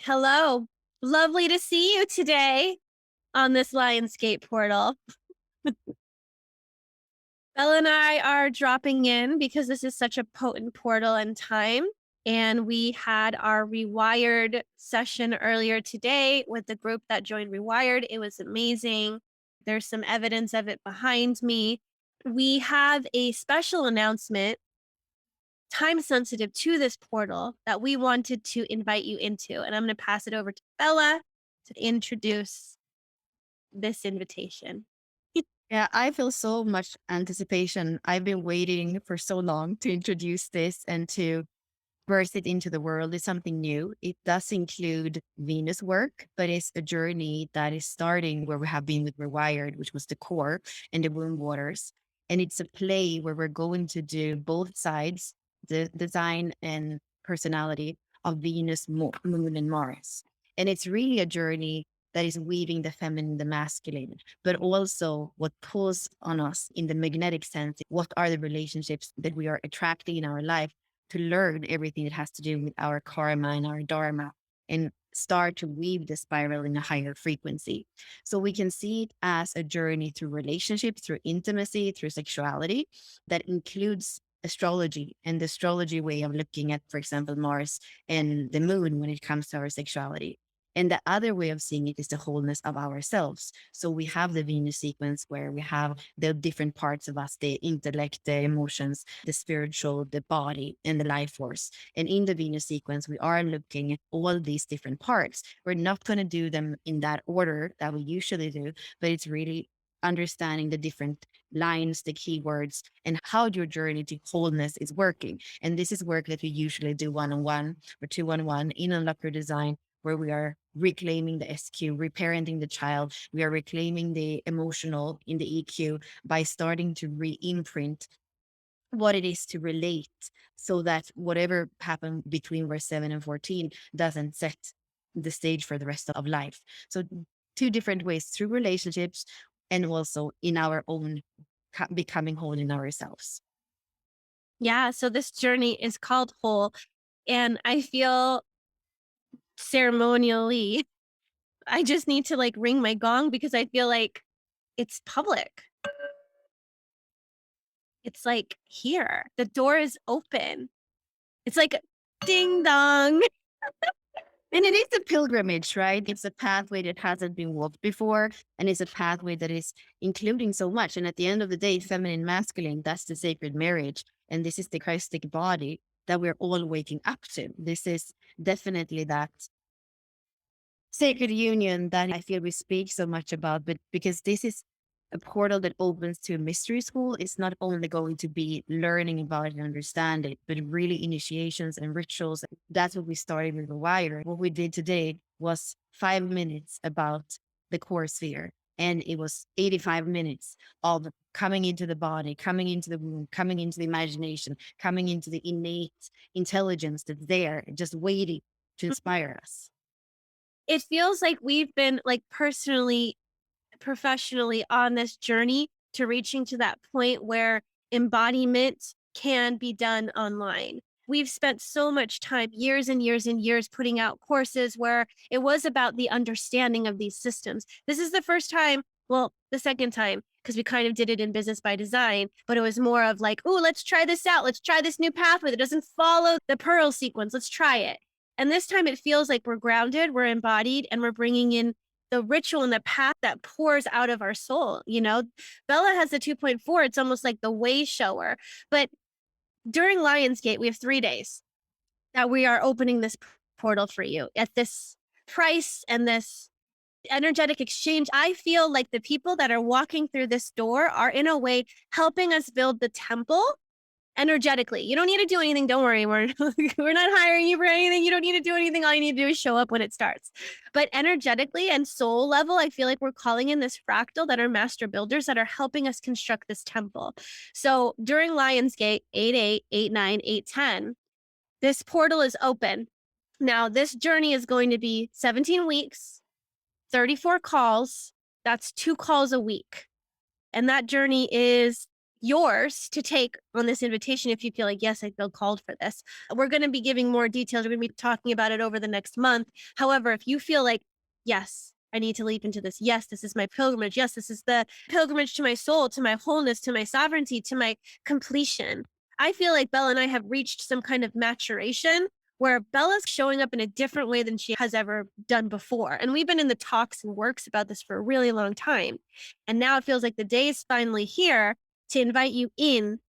Hello. Lovely to see you today on this Lionsgate portal. Bella and I are dropping in because this is such a potent portal in time. And we had our Rewired session earlier today with the group that joined Rewired. It was amazing. There's some evidence of it behind me. We have a special announcement, time sensitive to this portal, that we wanted to invite you into. And I'm going to pass it over to Bella to introduce this invitation. Yeah, I feel so much anticipation. I've been waiting for so long to introduce this and to birth it into the world. It's something new. It does include Venus work, but it's a journey that is starting where we have been with Rewired, which was the core and the womb waters. And it's a play where we're going to do both sides, the design and personality of Venus, Moon, and Mars. And it's really a journey that is weaving the feminine, the masculine, but also what pulls on us in the magnetic sense. What are the relationships that we are attracting in our life to learn everything that has to do with our karma and our dharma and start to weave the spiral in a higher frequency. So we can see it as a journey through relationships, through intimacy, through sexuality that includes astrology and the astrology way of looking at, for example, Mars and the moon when it comes to our sexuality. And the other way of seeing it is the wholeness of ourselves. So we have the Venus sequence where we have the different parts of us, the intellect, the emotions, the spiritual, the body, and the life force. And in the Venus sequence, we are looking at all these different parts. We're not going to do them in that order that we usually do, but it's really understanding the different lines, the keywords, and how your journey to wholeness is working. And this is work that we usually do one-on-one or two-on-one in Unlock Your Design, where we are reclaiming the SQ, reparenting the child. We are reclaiming the emotional in the EQ by starting to re-imprint what it is to relate so that whatever happened between verse 7 and 14 doesn't set the stage for the rest of life. So two different ways through relationships and also in our own becoming whole in ourselves. Yeah, so this journey is called Whole. And I feel ceremonially, I just need to like ring my gong because I feel like it's public. It's like here, the door is open. It's like ding dong. And it is a pilgrimage, right? It's a pathway that hasn't been walked before. And it's a pathway that is including so much. And at the end of the day, feminine, masculine, that's the sacred marriage. And this is the Christic body that we're all waking up to. This is definitely that sacred union that I feel we speak so much about, but because this is a portal that opens to a mystery school, it's not only going to be learning about it and understand it, but really initiations and rituals. That's what we started with Rewire. What we did today was 5 minutes about the core sphere. And it was 85 minutes of coming into the body, coming into the womb, coming into the imagination, coming into the innate intelligence that's there, just waiting to inspire us. It feels like we've been like personally, professionally on this journey to reaching to that point where embodiment can be done online. We've spent so much time, years and years and years, putting out courses where it was about the understanding of these systems. This is the first time, well, the second time, because we kind of did it in Business by Design, but it was more of like, oh, let's try this out. Let's try this new pathway that doesn't follow the Pearl sequence. Let's try it. And this time it feels like we're grounded, we're embodied, and we're bringing in the ritual and the path that pours out of our soul. You know, Bella has a 2.4. It's almost like the way shower. But during Lionsgate, we have 3 days that we are opening this portal for you at this price and this energetic exchange. I feel like the people that are walking through this door are in a way helping us build the temple energetically. You don't need to do anything. Don't worry. We're not hiring you for anything. You don't need to do anything. All you need to do is show up when it starts. But energetically and soul level, I feel like we're calling in this fractal that are master builders that are helping us construct this temple. So during Lionsgate 8/8, 8/9, 8/10, this portal is open. Now, this journey is going to be 17 weeks, 34 calls. That's 2 calls a week. And that journey is yours to take on this invitation if you feel like, yes, I feel called for this. We're going to be giving more details. We're going to be talking about it over the next month. However, if you feel like, yes, I need to leap into this. Yes, this is my pilgrimage. Yes, this is the pilgrimage to my soul, to my wholeness, to my sovereignty, to my completion. I feel like Bella and I have reached some kind of maturation where Bella's showing up in a different way than she has ever done before. And we've been in the talks and works about this for a really long time. And now it feels like the day is finally here to invite you in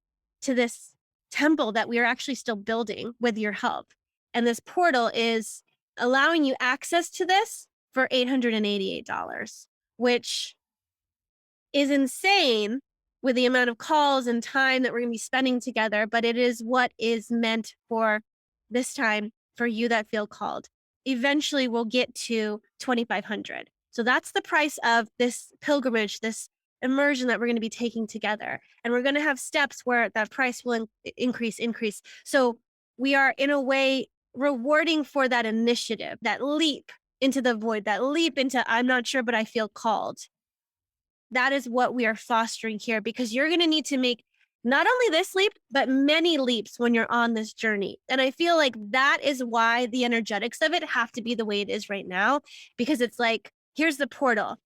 to this temple that we are actually still building with your help. And this portal is allowing you access to this for $888, which is insane with the amount of calls and time that we're going to be spending together, but it is what is meant for this time for you that feel called. Eventually we'll get to 2500. So that's the price of this pilgrimage, this immersion that we're going to be taking together. And we're going to have steps where that price will increase. So we are in a way rewarding for that initiative, that leap into the void, that leap into I'm not sure, but I feel called. That is what we are fostering here because you're going to need to make not only this leap, but many leaps when you're on this journey. And I feel like that is why the energetics of it have to be the way it is right now, because it's like, here's the portal.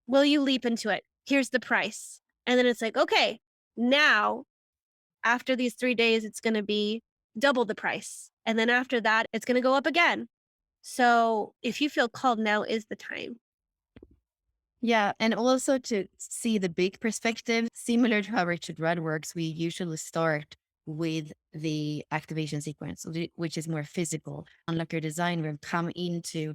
Will you leap into it? Here's the price. And then it's like, okay, now after these 3 days, it's going to be double the price. And then after that, it's going to go up again. So if you feel called, now is the time. Yeah, and also to see the big perspective, similar to how Richard Rudd works, we usually start with the activation sequence, which is more physical. Unlock Your Design, we've come into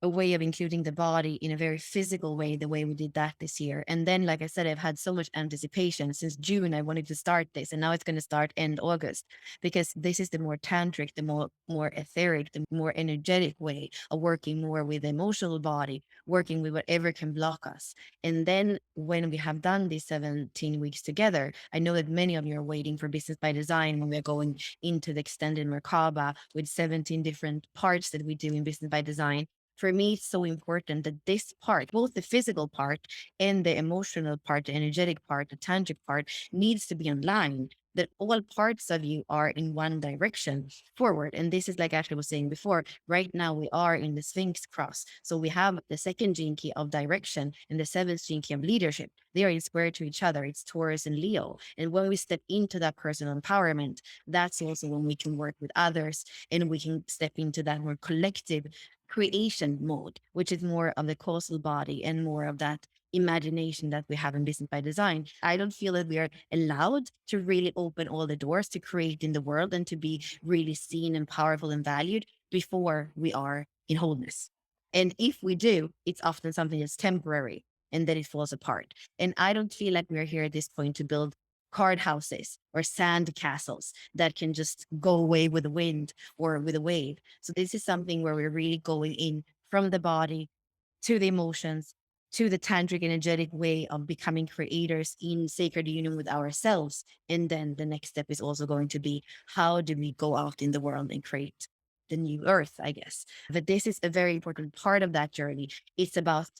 a way of including the body in a very physical way, the way we did that this year. And then, like I said, I've had so much anticipation since June. I wanted to start this, and now it's going to start end August because this is the more tantric, the more etheric, the more energetic way of working more with the emotional body, working with whatever can block us. And then when we have done these 17 weeks together, I know that many of you are waiting for Business by Design when we're going into the extended Merkaba with 17 different parts that we do in Business by Design. For me, it's so important that this part, both the physical part and the emotional part, the energetic part, the tangic part, needs to be aligned, that all parts of you are in one direction forward. And this is like Ashley was saying before, right now we are in the Sphinx cross. So we have the second gene key of direction and the seventh gene key of leadership. They are in square to each other. It's Taurus and Leo. And when we step into that personal empowerment, that's also when we can work with others and we can step into that more collective creation mode, which is more of the causal body and more of that imagination that we have in Business by Design. I don't feel that we are allowed to really open all the doors to create in the world and to be really seen and powerful and valued before we are in wholeness. And if we do, it's often something that's temporary and then it falls apart. And I don't feel like we're here at this point to build card houses or sand castles that can just go away with the wind or with a wave. So this is something where we're really going in from the body to the emotions, to the tantric energetic way of becoming creators in sacred union with ourselves. And then the next step is also going to be, how do we go out in the world and create the new earth, I guess. But this is a very important part of that journey. It's about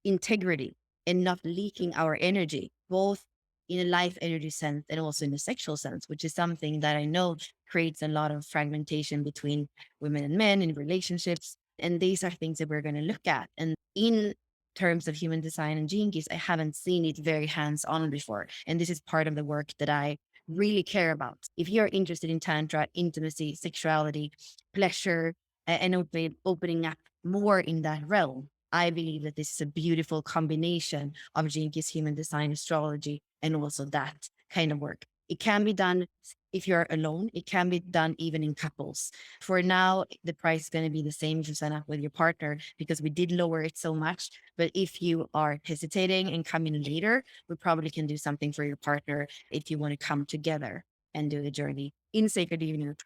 integrity and not leaking our energy, both in a life energy sense and also in a sexual sense, which is something that I know creates a lot of fragmentation between women and men in relationships. And these are things that we're going to look at. And in terms of human design and gene keys, I haven't seen it very hands on before. And this is part of the work that I really care about. If you're interested in Tantra, intimacy, sexuality, pleasure, and opening up more in that realm, I believe that this is a beautiful combination of Gene Keys, human design, astrology, and also that kind of work. It can be done if you're alone. It can be done even in couples. For now, the price is going to be the same if you sign up with your partner because we did lower it so much. But if you are hesitating and come in later, we probably can do something for your partner if you want to come together and do the journey in sacred union.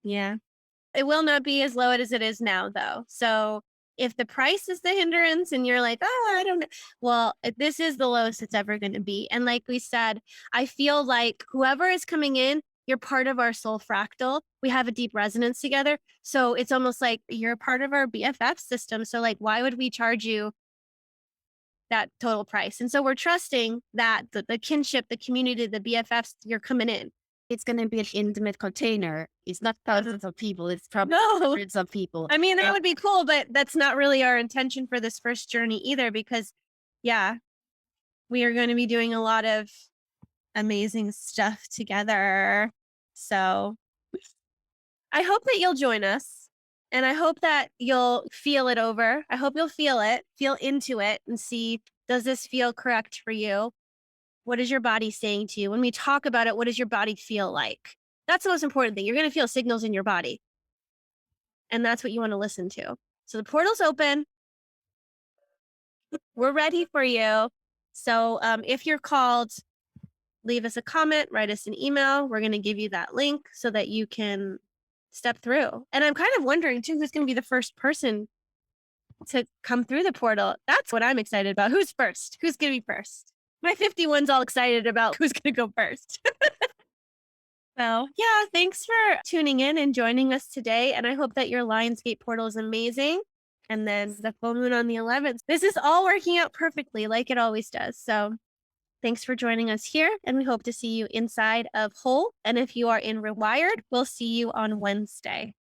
Yeah. It will not be as low as it is now, though. So if the price is the hindrance and you're like, oh, I don't know. Well, this is the lowest it's ever going to be. And like we said, I feel like whoever is coming in, you're part of our soul fractal. We have a deep resonance together. So it's almost like you're part of our BFF system. So like, why would we charge you that total price. And so we're trusting that the kinship, the community, the BFFs, you're coming in. It's going to be an intimate container. It's not thousands of people. It's probably No, hundreds of people. I mean, that Yeah. would be cool, but that's not really our intention for this first journey either, because yeah, we are going to be doing a lot of amazing stuff together. So I hope that you'll join us, and I hope that you'll feel it over. I hope you'll feel it, feel into it, and see, does this feel correct for you? What is your body saying to you? When we talk about it, what does your body feel like? That's the most important thing. You're going to feel signals in your body, and that's what you want to listen to. So the portal's open. We're ready for you. So if you're called, leave us a comment, write us an email. We're going to give you that link so that you can step through. And I'm kind of wondering too, who's going to be the first person to come through the portal. That's what I'm excited about. Who's first? Who's going to be first? My 51's all excited about who's going to go first. So yeah, thanks for tuning in and joining us today. And I hope that your Lionsgate portal is amazing. And then the full moon on the 11th. This is all working out perfectly like it always does. So thanks for joining us here. And we hope to see you inside of Whole. And if you are in Rewired, we'll see you on Wednesday.